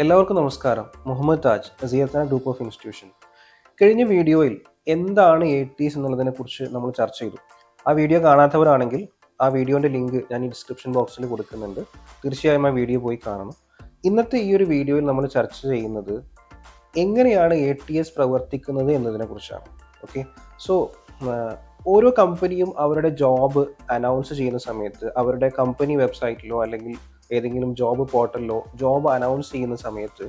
എല്ലാവർക്കും നമസ്കാരം. Muhammad Taj, Zeitnah group of institution. കഴിഞ്ഞ വീഡിയോയിൽ എന്താണ് ATS എന്നുള്ളതിനെക്കുറിച്ച് നമ്മൾ ചർച്ച ചെയ്തു. ആ വീഡിയോ കാണാത്തവരാണെങ്കിൽ ആ വീഡിയോൻ്റെ ലിങ്ക് ഞാൻ ഈ ഡിസ്ക്രിപ്ഷൻ ബോക്സിൽ കൊടുക്കുന്നുണ്ട്. തീർച്ചയായും ആ വീഡിയോ പോയി കാണണം. ഇന്നത്തെ ഈ ഒരു വീഡിയോയിൽ നമ്മൾ ചർച്ച ചെയ്യുന്നത് എങ്ങനെയാണ് ATS പ്രവർത്തിക്കുന്നത് എന്നതിനെക്കുറിച്ചാണ്. ഓക്കെ, സോ ഓരോ കമ്പനിയും അവരുടെ ജോബ് അനൗൺസ് ചെയ്യുന്ന സമയത്ത് അവരുടെ കമ്പനി വെബ്സൈറ്റിലോ അല്ലെങ്കിൽ ഏതെങ്കിലും ജോബ് പോർട്ടലിലോ ജോബ് അനൗൺസ് ചെയ്യുന്ന സമയത്ത്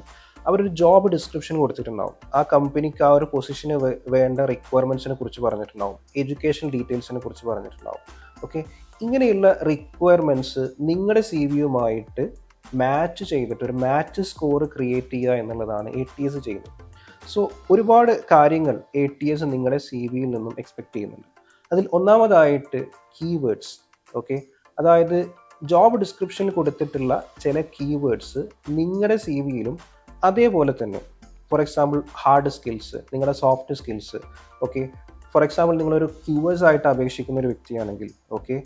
അവരൊരു ജോബ് ഡിസ്ക്രിപ്ഷൻ കൊടുത്തിട്ടുണ്ടാവും. ആ കമ്പനിക്ക് ആ ഒരു പൊസിഷന് വേണ്ട റിക്വയർമെൻറ്റ്സിനെ കുറിച്ച് പറഞ്ഞിട്ടുണ്ടാവും, എഡ്യൂക്കേഷൻ ഡീറ്റെയിൽസിനെ കുറിച്ച് പറഞ്ഞിട്ടുണ്ടാവും. ഓക്കെ, ഇങ്ങനെയുള്ള റിക്വയർമെൻറ്റ്സ് നിങ്ങളുടെ CV-യുമായിട്ട് മാച്ച് ചെയ്തിട്ട് ഒരു മാച്ച് സ്കോർ ക്രിയേറ്റ് ചെയ്യുക എന്നുള്ളതാണ് ATS ചെയ്യുന്നത്. സോ ഒരുപാട് കാര്യങ്ങൾ ATS നിങ്ങളുടെ CV-യിൽ നിന്നും എക്സ്പെക്റ്റ് ചെയ്യുന്നുണ്ട്. അതിൽ ഒന്നാമതായിട്ട് കീവേഡ്സ്. ഓക്കെ, അതായത് ജോബ് ഡിസ്ക്രിപ്ഷനിൽ കൊടുത്തിട്ടുള്ള ചില കീവേഡ്സ് നിങ്ങളുടെ CV-യിലും അതേപോലെ തന്നെ, ഫോർ എക്സാമ്പിൾ ഹാർഡ് സ്കിൽസ്, നിങ്ങളുടെ soft skills. Okay, for example നിങ്ങളൊരു QS ആയിട്ട് അപേക്ഷിക്കുന്ന ഒരു വ്യക്തിയാണെങ്കിൽ, ഓക്കെ,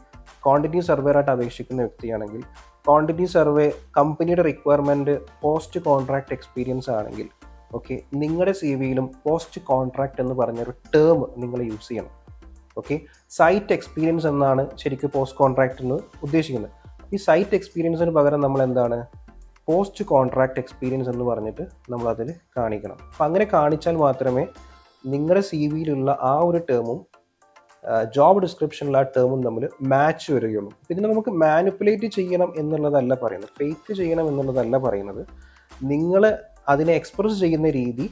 ക്വാണ്ടിറ്റി സർവേർ ആയിട്ട് അപേക്ഷിക്കുന്ന വ്യക്തിയാണെങ്കിൽ, ക്വാണ്ടിറ്റി സർവേ കമ്പനിയുടെ റിക്വയർമെൻറ്റ് പോസ്റ്റ് കോൺട്രാക്ട് എക്സ്പീരിയൻസ് ആണെങ്കിൽ, ഓക്കെ, നിങ്ങളുടെ CV-യിലും പോസ്റ്റ് കോൺട്രാക്ട് എന്ന് പറഞ്ഞൊരു ടേം നിങ്ങൾ യൂസ് ചെയ്യണം. ഓക്കെ, സൈറ്റ് എക്സ്പീരിയൻസ് എന്നാണ് ശരിക്കും പോസ്റ്റ് കോൺട്രാക്ട് എന്ന് ഉദ്ദേശിക്കുന്നത്. ഈ സൈറ്റ് എക്സ്പീരിയൻസിന് പകരം നമ്മൾ എന്താണ് പോസ്റ്റ് കോൺട്രാക്ട് എക്സ്പീരിയൻസ് എന്ന് പറഞ്ഞിട്ട് നമ്മൾ അതിൽ കാണിക്കണം. അപ്പം അങ്ങനെ കാണിച്ചാൽ മാത്രമേ നിങ്ങളുടെ CV-യിലുള്ള ആ ഒരു ടേമും ജോബ് ഡിസ്ക്രിപ്ഷനിലുള്ള ആ ടേമും തമ്മിൽ മാച്ച് വരികയുള്ളൂ. ഇതിനെ നമുക്ക് മാനിപ്പുലേറ്റ് ചെയ്യണം എന്നുള്ളതല്ല പറയുന്നത്, ഫേക്ക് ചെയ്യണം എന്നുള്ളതല്ല പറയുന്നത്. നിങ്ങൾ അതിനെ എക്സ്പ്രസ് ചെയ്യുന്ന രീതി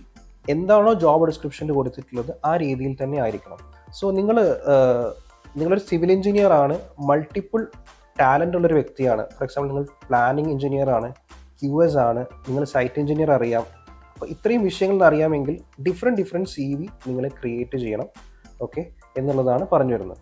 എന്താണോ ജോബ് ഡിസ്ക്രിപ്ഷനിൽ കൊടുത്തിട്ടുള്ളത് ആ രീതിയിൽ തന്നെ ആയിരിക്കണം. സോ നിങ്ങളൊരു സിവിൽ എഞ്ചിനീയർ ആണ്, മൾട്ടിപ്പിൾ ടാലൻ്റ് ഉള്ളൊരു വ്യക്തിയാണ്. ഫോർ എക്സാമ്പിൾ നിങ്ങൾ പ്ലാനിങ് എഞ്ചിനീയർ ആണ്, QS ആണ്, നിങ്ങൾ സൈറ്റ് എഞ്ചിനീയർ അറിയാം. അപ്പോൾ ഇത്രയും വിഷയങ്ങൾ അറിയാമെങ്കിൽ ഡിഫറെൻറ്റ് CV നിങ്ങൾ ക്രിയേറ്റ് ചെയ്യണം. ഓക്കെ, എന്നുള്ളതാണ് പറഞ്ഞു വരുന്നത്.